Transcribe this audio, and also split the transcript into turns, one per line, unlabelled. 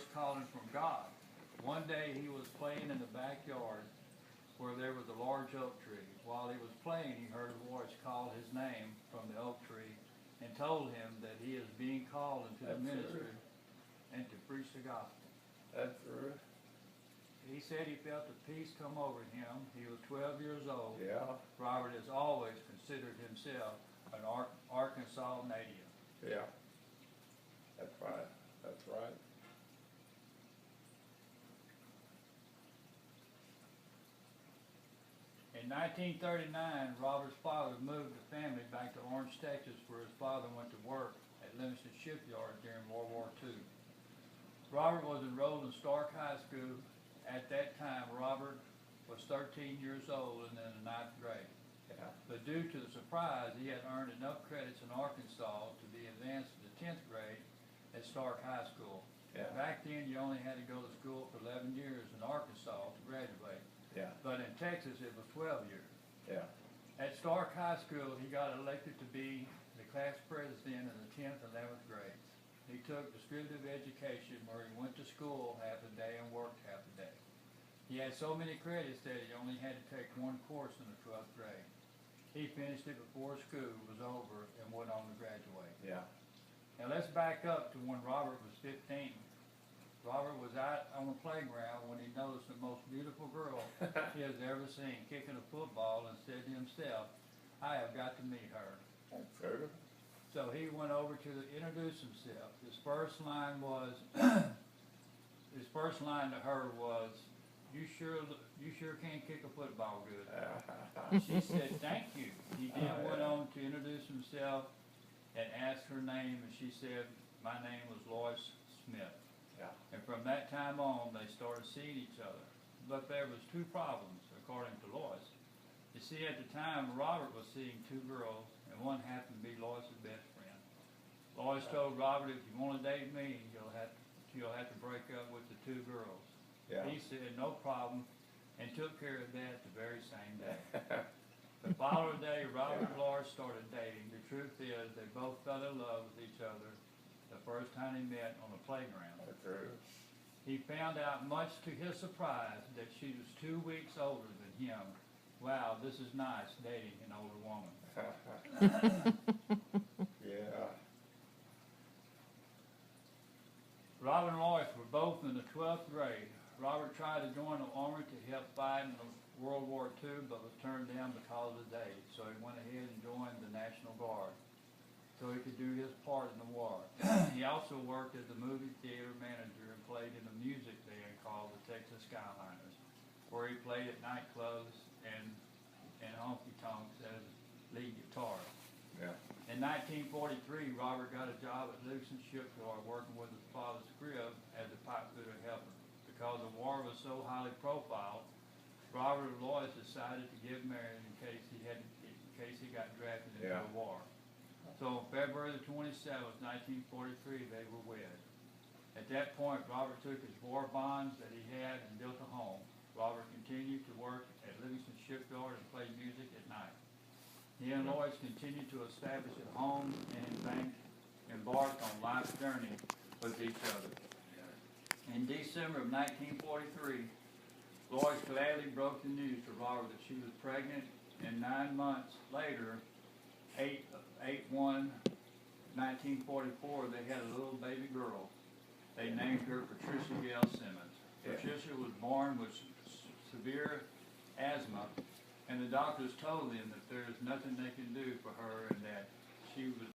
first calling from God. One day he was playing in the backyard where there was a large oak tree. While he was playing, he heard a voice call his name from the oak tree and told him that he is being called into the ministry and to preach the gospel.
That's true.
He said he felt a peace come over him. He was 12 years old.
Yeah,
Robert has always considered himself an Arkansas native.
yeah. That's right. That's right.
In 1939, Robert's father moved the family back to Orange, Texas, where his father went to work at Livingston Shipyard during World War II. Robert was enrolled in Stark High School. At that time, Robert was 13 years old and in the 9th grade.
Yeah,
But due to the surprise, he had earned enough credits in Arkansas to be advanced to the 10th grade at Stark High School.
yeah,
Back then, you only had to go to school for 11 years in Arkansas to graduate.
yeah,
But in Texas, it was 12 years.
yeah.
At Stark High School, he got elected to be the class president in the 10th and 11th grades. He took distributive education where he went to school half a day and worked half a day. He had so many credits that he only had to take one course in the 12th grade. He finished it before school was over and went on to graduate.
Yeah,
Now let's back up to when Robert was 15. Robert was out on the playground when he noticed the most beautiful girl he has ever seen kicking a football and said to himself, I have got to meet her.
that's true.
So he went over to introduce himself. His first line to her was, you sure can kick a football good. She said, thank you. He then went on to introduce himself and asked her name, and she said, my name was Lois Smith.
Yeah,
And from that time on, they started seeing each other. But there was two problems, according to Lois. You see, at the time, Robert was seeing two girls, and one happened to be Lois's best friend. Lois told Robert, if you want to date me, you'll have to break up with the two girls.
yeah.
He said, no problem, and took care of that the very same day. The following day, Robert and Lois started dating. The truth is, they both fell in love with each other the first time they met on the playground.
That's true.
He found out, much to his surprise, that she was 2 weeks older than him. Wow, this is nice, dating an older woman.
Yeah,
Robert and Lois were both in the 12th grade. Robert tried to join the army to help fight in World War II, but was turned down because of his age. So he went ahead and joined the National Guard so he could do his part in the war. He also worked as a movie theater manager and played in a music band called the Texas Skyliners, where he played at nightclubs and honky-tonks as lead guitar.
yeah,
In 1943, Robert got a job at Livingston Shipyard working with his father's crib as a pipefitter helper. Because the war was so highly profiled, Robert and Lois decided to get married in case he got drafted into
Yeah.
the war. So on February the 27th, 1943, they were wed. At that point, Robert took his war bonds that he had and built a home. Robert continued to work at Livingston Shipyard and play music at night. He and Lois continued to establish a home and embarked on life's journey with each other. In December of 1943, Lois gladly broke the news to Robert that she was pregnant, and 9 months later, 8/1/1944, they had a little baby girl. They named her Patricia Gail Simmons.
Yeah.
Patricia was born with severe asthma, and the doctors told them that there is nothing they can do for her and that she was